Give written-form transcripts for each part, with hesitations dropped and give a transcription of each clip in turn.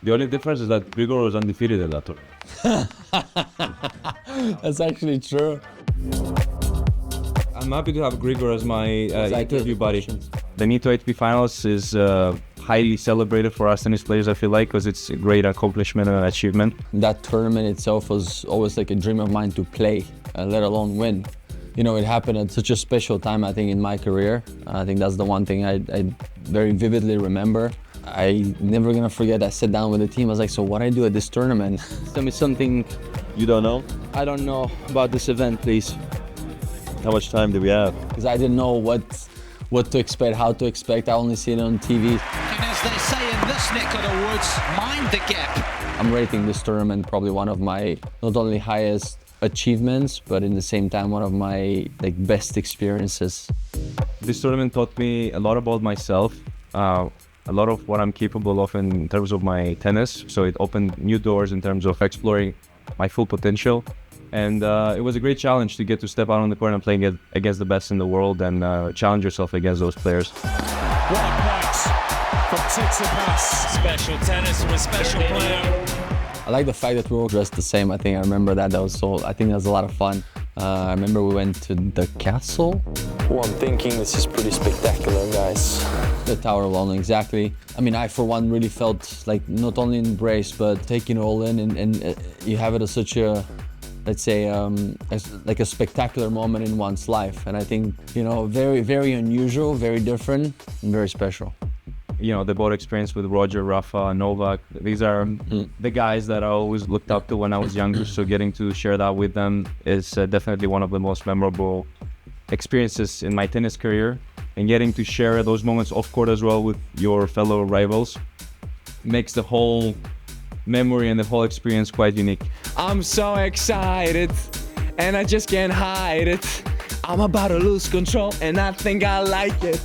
The only difference is that Grigor was undefeated in that tournament. That's actually true. I'm happy to have Grigor as my interview the buddy. questions. The Nito ATP Finals is highly celebrated for us tennis players, I feel like, because it's a great accomplishment and achievement. That tournament itself was always like a dream of mine to play, let alone win. You know, it happened at such a special time, I think, in my career. I think that's the one thing I very vividly remember. I never gonna forget, I sat down with the team, I was like, so what do I do at this tournament? Tell me something You don't know? I don't know about this event, please. How much time do we have? Because I didn't know what to expect, how to expect. I only see it on TV. And as they say in this neck of the woods, mind the gap. I'm rating this tournament probably one of my not only highest achievements, but in the same time one of my best experiences. This tournament taught me a lot about myself, a lot of what I'm capable of in terms of my tennis. So it opened new doors in terms of exploring my full potential. And it was a great challenge to get to step out on the court and play against the best in the world and challenge yourself against those players. 1 point from Tsitsipas. Special tennis from a special player. I like the fact that we were all dressed the same. I think I remember that. I think that was a lot of fun. I remember we went to the castle. Well, I'm thinking this is pretty spectacular, guys. The Tower of London, exactly. I mean, I for one really felt like not only embraced, but taking it all in, and you have it as such a, let's say, like a spectacular moment in one's life. And I think, you know, very, very unusual, very different, and very special. You know, the boat experience with Roger, Rafa, Novak, these are the guys that I always looked up to when I was younger. So getting to share that with them is definitely one of the most memorable experiences in my tennis career. And getting to share those moments off court as well with your fellow rivals makes the whole memory and the whole experience quite unique. I'm so excited and I just can't hide it. I'm about to lose control and I think I like it.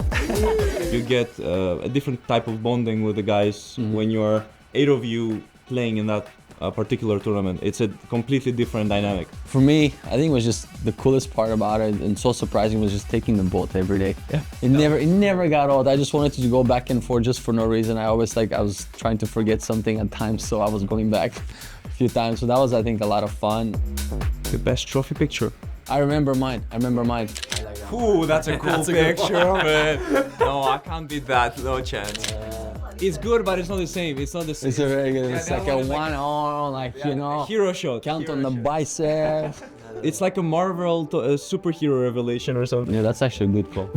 You get a different type of bonding with the guys when you're 8 of you playing in that particular tournament. It's a completely different dynamic. For me, I think it was just the coolest part about it and so surprising was just taking the boat every day. Yeah. It never got old. I just wanted to go back and forth just for no reason. I was trying to forget something at times, so I was going back a few times. So that was, I think, a lot of fun. The best trophy picture. I remember mine. Ooh, that's a cool picture, man. No, I can't beat that. No chance. It's good, but it's not the same. It's not the same. It's a very good, it's Yeah, like that a one is one on, like, you know, Hero shot. count on the biceps. It's like a Marvel superhero revelation or something. Yeah, that's actually a good quote.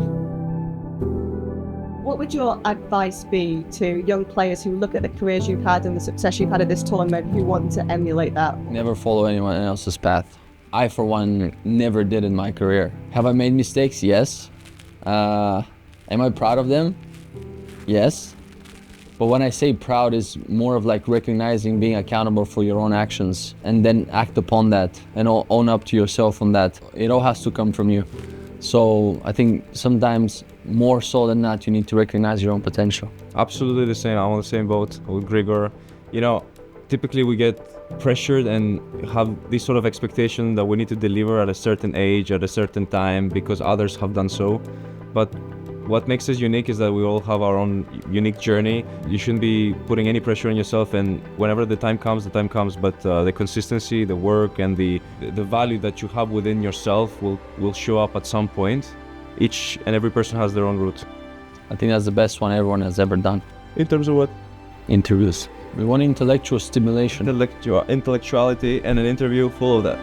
What would your advice be to young players who look at the careers you've had and the success you've had at this tournament who want to emulate that? Never follow anyone else's path. I, for one, never did in my career. Have I made mistakes? Yes. Am I proud of them? Yes. But when I say proud, is more of like recognizing, being accountable for your own actions and then act upon that and own up to yourself on that. It all has to come from you. So I think sometimes more so than not, you need to recognize your own potential. Absolutely the same. I'm on the same boat with Grigor. You know, typically we get pressured and have this sort of expectation that we need to deliver at a certain age, at a certain time, because others have done so. But what makes us unique is that we all have our own unique journey. You shouldn't be putting any pressure on yourself, and whenever the time comes, but the consistency, the work, and the value that you have within yourself will show up at some point. Each and every person has their own route. I think that's the best one everyone has ever done. In terms of what? Interviews. We want intellectual stimulation. Intellectuality, and an interview full of that.